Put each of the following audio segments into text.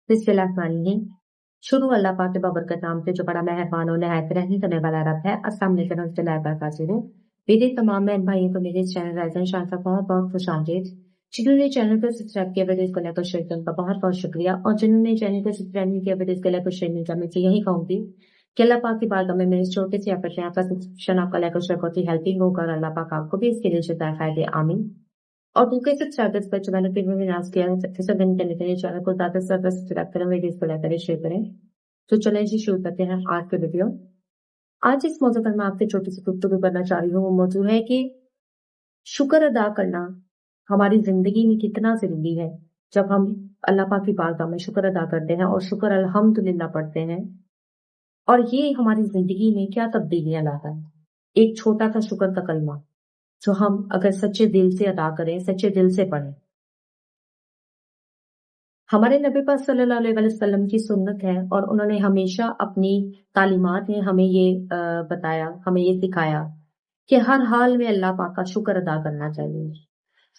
बिस्मिल्लाहिर्रहमानिर्रहीम। शुरू अल्लाह पाक के बाबरकत नाम से जो बड़ा मेहरबान और निहायत रहम करने वाला रब है। अस्सलाम वालेकुम रहमतुल्लाहि व बरकातुहू। मेरे तमाम बहन भाइयों को मेरे इस चैनल राइजन शान का बहुत बहुत खुशामदीद। जिन्होंने चैनल को सब्सक्राइब किया वीडियोस को लाइक और शेयर किया उनका बहुत बहुत शुक्रिया, और जिन्होंने चैनल को सब्सक्राइब नहीं किया वीडियोस को लाइक और शेयर नहीं किया, मैं तो यही कहूंगी कि अल्लाह पाक की बारगाह में मेरे छोटे से एफर्ट है, आपका सब्सक्रिप्शन आपका लाइक और शेयर बहुत ही हेल्पिंग होगा, और अल्लाह पाक आपको भी इसके लिए शताए दे, आमीन। और दूसरे सब्सक्राइबर्स पर जो मैंने फिर भी नाज किया है सबसे सब दिन करने के लिए चैनल को ज्यादा से ज्यादा सब्सक्राइब करें, वीडियोस को लाइक करें, शेयर करें। तो चलें जी, शुरू करते हैं आज के वीडियो। आज इस मौजू पर मैं आपसे छोटी सी गुफ्तगू करना चाह रही हूँ। वो मौजू है कि शुक्र अदा करना हमारी जिंदगी में कितना जरूरी है। जब हम अल्लाह पाक की बारगाह में शुक्र अदा करते हैं और शुक्र अल्हम्दुलिल्लाह पढ़ते हैं, और ये हमारी जिंदगी में क्या तब्दीलियां लाता है। एक छोटा सा शुक्र का कलमा जो हम अगर सच्चे दिल से अदा करें, सच्चे दिल से पढ़ें। हमारे नबी पाक सल्लल्लाहु अलैहि वसल्लम की सुन्नत है, और उन्होंने हमेशा अपनी तालीमात में हमें ये बताया, हमें ये सिखाया कि हर हाल में अल्लाह पाक का शुक्र अदा करना चाहिए।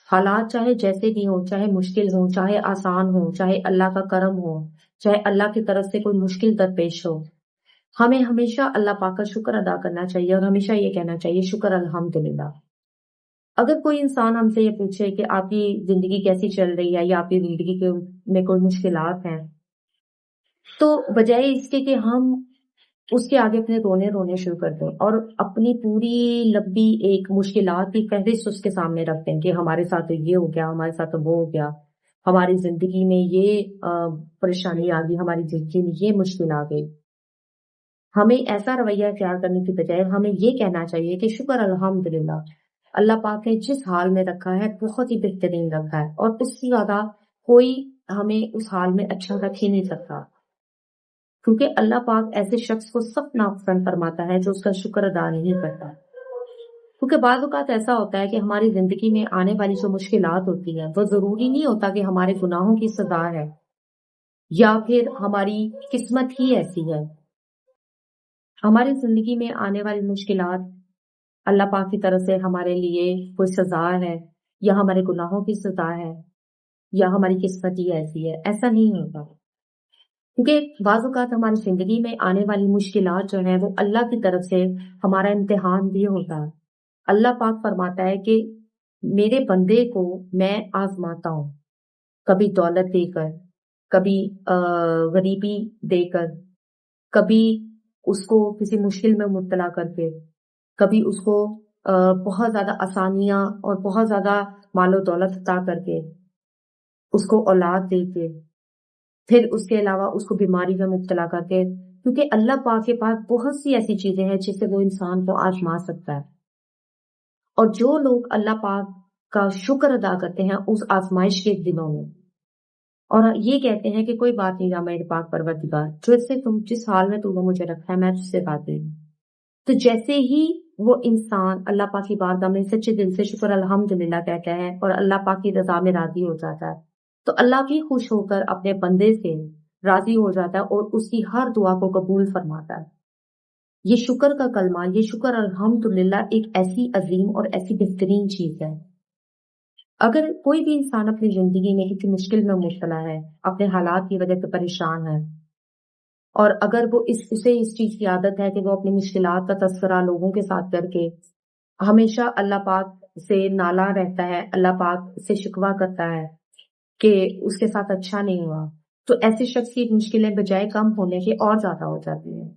हालात चाहे जैसे भी हो, चाहे मुश्किल हो, चाहे आसान हो, चाहे अल्लाह का करम हो, चाहे अल्लाह की तरफ से कोई मुश्किल दरपेश हो, हमें हमेशा अल्लाह पाक का शुक्र अदा करना चाहिए, और हमेशा ये कहना चाहिए शुक्र अल्हम्दुलिल्लाह। अगर कोई इंसान हमसे ये पूछे कि आपकी जिंदगी कैसी चल रही है, या आपकी जिंदगी में कोई मुश्किलात हैं, तो बजाय इसके कि हम उसके आगे अपने रोने रोने शुरू कर दें और अपनी पूरी लंबी एक मुश्किलात की फहरिस्त उसके सामने रख दें कि हमारे साथ तो ये हो गया, हमारे साथ तो वो हो गया, हमारी जिंदगी में ये परेशानी आ गई, हमारी जिंदगी में ये मुश्किल आ गई, हमें ऐसा रवैया इख्तियार करने की बजाय हमें ये कहना चाहिए कि शुक्र अल्हम्दुलिल्लाह, अल्लाह पाक ने जिस हाल में रखा है बहुत ही बेहतरीन रखा है, और उससे ज्यादा कोई हमें उस हाल में अच्छा रख ही नहीं सकता। क्योंकि अल्लाह पाक ऐसे शख्स को सब नापसंद फरमाता है जो उसका शुक्र अदा नहीं करता। क्योंकि बाज़ औक़ात ऐसा होता है कि हमारी जिंदगी में आने वाली जो मुश्किलात होती है, वो जरूरी नहीं होता कि हमारे गुनाहों की सजा है या फिर हमारी किस्मत ही ऐसी है। हमारी जिंदगी में आने वाली मुश्किलात अल्लाह पाक की तरफ से हमारे लिए कोई सजा है, या हमारे गुनाहों की सजा है, या हमारी किस्मत ही ऐसी है, ऐसा नहीं होता। क्योंकि बाज़ औक़ात हमारी जिंदगी में आने वाली मुश्किलात जो है वो अल्लाह की तरफ से हमारा इम्तिहान भी होता है। अल्लाह पाक फरमाता है कि मेरे बंदे को मैं आजमाता हूँ, कभी दौलत देकर, कभी गरीबी देकर, कभी उसको किसी मुश्किल में मुब्तला करके, कभी उसको बहुत ज्यादा आसानियां और बहुत ज्यादा मालो दौलत अता करके, उसको औलाद देके, फिर उसके अलावा उसको बीमारी में मुब्तला करके। क्योंकि अल्लाह पाक के पास बहुत सी ऐसी चीजें हैं जिससे वो इंसान को आजमा सकता है, और जो लोग अल्लाह पाक का शुक्र अदा करते हैं उस आजमाइश के दिनों में, और ये कहते हैं कि कोई बात नहीं, मेरे पाक परवरदिगार, जिससे तुम जिस हाल में तुमने मुझे रखा है मैं तुझसे राजी हूं। तो जैसे ही वो इंसान अल्लाह पाक की बारगाह में सच्चे दिल से शुक्र अल्हम्दुलिल्लाह कहता है और अल्लाह पाक की रजा में राजी हो जाता है, तो अल्लाह भी खुश होकर अपने बंदे से राजी हो जाता है और उसकी हर दुआ को कबूल फरमाता है। ये शुक्र का कलमा, ये शुक्र अल्हम्दुलिल्लाह एक ऐसी अजीम और ऐसी बेहतरीन चीज है। अगर कोई भी इंसान अपनी जिंदगी में किसी मुश्किल में मुब्तला है, अपने हालात की वजह से परेशान है, और अगर वो उसे इस चीज की आदत है कि वो अपनी मुश्किलात का तस्करा लोगों के साथ करके हमेशा अल्लाह पाक से नाला रहता है, अल्लाह पाक से शिकवा करता है कि उसके साथ अच्छा नहीं हुआ, तो ऐसे शख्स की मुश्किलें बजाय कम होने के और ज्यादा हो जाती हैं।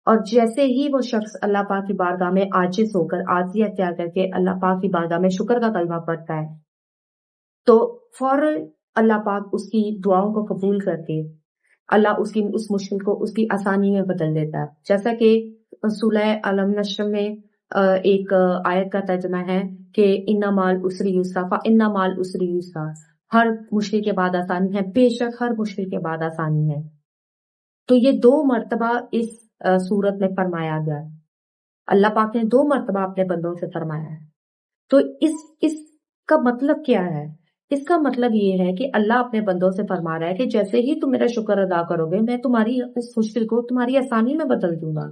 और जैसे ही वो शख्स अल्लाह पाक की बारगाह में आजिज होकर, आजिज़ अख्तियार करके अल्लाह पाक की बारगाह में शुक्र का कलमा पढ़ता है, तो फौरन अल्लाह पाक उसकी दुआओं को कबूल करके अल्लाह उसकी उस मुश्किल को उसकी आसानी में बदल देता है। जैसा कि सूरह अलम नश्र में एक आयत का तर्जुमा है कि इन्ना माल उसरी युसरा फा इन्ना माल उसरी युसरा, हर मुश्किल के बाद आसानी है, बेशक हर मुश्किल के बाद आसानी है। तो ये 2 मर्तबा इस सूरत में फरमाया गया है। अल्लाह पाक ने 2 मर्तबा अपने बंदों से फरमाया है। तो इसका मतलब क्या है? इसका मतलब ये है कि अल्लाह अपने बंदों से फरमा रहा है कि जैसे ही तुम मेरा शुक्र अदा करोगे, मैं तुम्हारी इस मुश्किल को तुम्हारी आसानी में बदल दूंगा।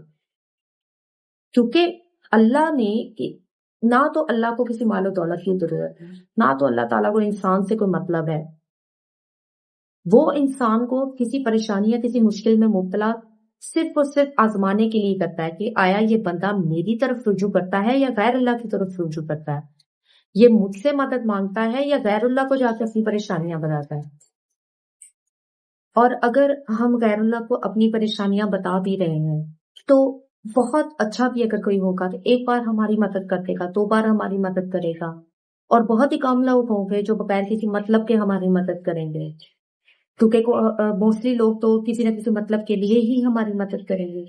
क्योंकि अल्लाह ने ना तो अल्लाह को किसी मालो दौलत की जरूरत है, ना तो अल्लाह ताला को इंसान से कोई मतलब है। وہ انسان کو کسی پریشانی یا کسی مشکل میں مبتلا صرف اور صرف آزمانے کے لیے کرتا ہے کہ آیا یہ بندہ میری طرف رجوع کرتا ہے یا غیر اللہ کی طرف رجوع کرتا ہے، یہ مجھ سے مدد مانگتا ہے یا غیر اللہ کو جا کے اپنی پریشانیاں بتاتا ہے۔ اور اگر ہم غیر اللہ کو اپنی پریشانیاں بتا بھی رہے ہیں تو بہت اچھا بھی اگر کوئی ہوگا تو ایک بار ہماری مدد کر دے گا، 2 بار ہماری مدد کرے گا، اور بہت ہی کم لوگ ہوں گے جو بغیر کسی مطلب کے ہماری مدد کریں گے، کیونکہ موسٹلی لوگ تو کسی نہ کسی مطلب کے لیے ہی ہماری مدد کریں گے۔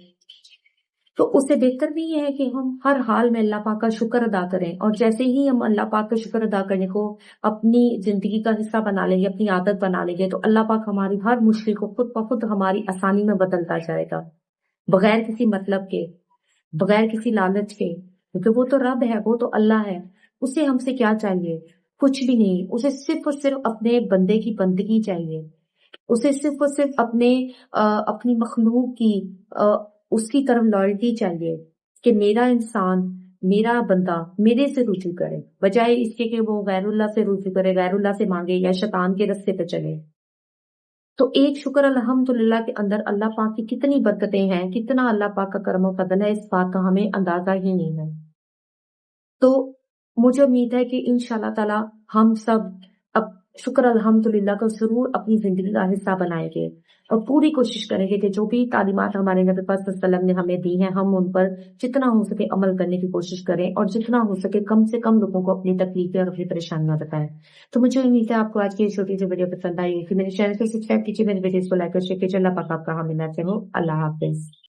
تو اس سے بہتر بھی یہ ہے کہ ہم ہر حال میں اللہ پاک کا شکر ادا کریں، اور جیسے ہی ہم اللہ پاک کا شکر ادا کرنے کو اپنی زندگی کا حصہ بنا لیں گے، اپنی عادت بنا لیں گے، تو اللہ پاک ہماری ہر مشکل کو خود بخود ہماری آسانی میں بدلتا جائے گا، بغیر کسی مطلب کے، بغیر کسی لالچ کے، کیونکہ وہ تو رب ہے، وہ تو اللہ ہے، اسے ہم سے کیا چاہیے؟ کچھ بھی نہیں، اسے صرف اور صرف اپنے بندے کی بندگی چاہیے، اسے صرف اور صرف اپنی مخلوق کی اس کی طرف لائلٹی چاہیے کہ میرا انسان، میرا بندہ میرے سے رجوع کرے، بجائے اس کے کہ وہ غیر اللہ سے رجوع کرے، غیر اللہ سے مانگے یا شیطان کے رستے پہ چلے۔ تو ایک شکر الحمدللہ کے اندر اللہ پاک کی کتنی برکتیں ہیں، کتنا اللہ پاک کا کرم و فضل ہے، اس بات کا ہمیں اندازہ ہی نہیں ہے۔ تو مجھے امید ہے کہ انشاءاللہ تعالی ہم سب اب شکر الحمدللہ کو ضرور اپنی زندگی کا حصہ بنائیں گے، اور پوری کوشش کریں گے کہ جو بھی تعلیمات ہمارے نبی پاک صلی اللہ علیہ وسلم نے ہمیں دی ہیں ہم ان پر جتنا ہو سکے عمل کرنے کی کوشش کریں، اور جتنا ہو سکے کم سے کم لوگوں کو اپنی تکلیفیں اور اپنی پریشانیاں بتائیں۔ تو مجھے امید ہے آپ کو آج کی یہ چھوٹی سی ویڈیو پسند آئی ہوگی۔ میرے چینل کو سبسکرائب کیجیے، میرے ویڈیوز کو لائک اور شیئر کیجیے۔ اللہ پاک آپ کا حامی ناصر ہو۔ اللہ حافظ۔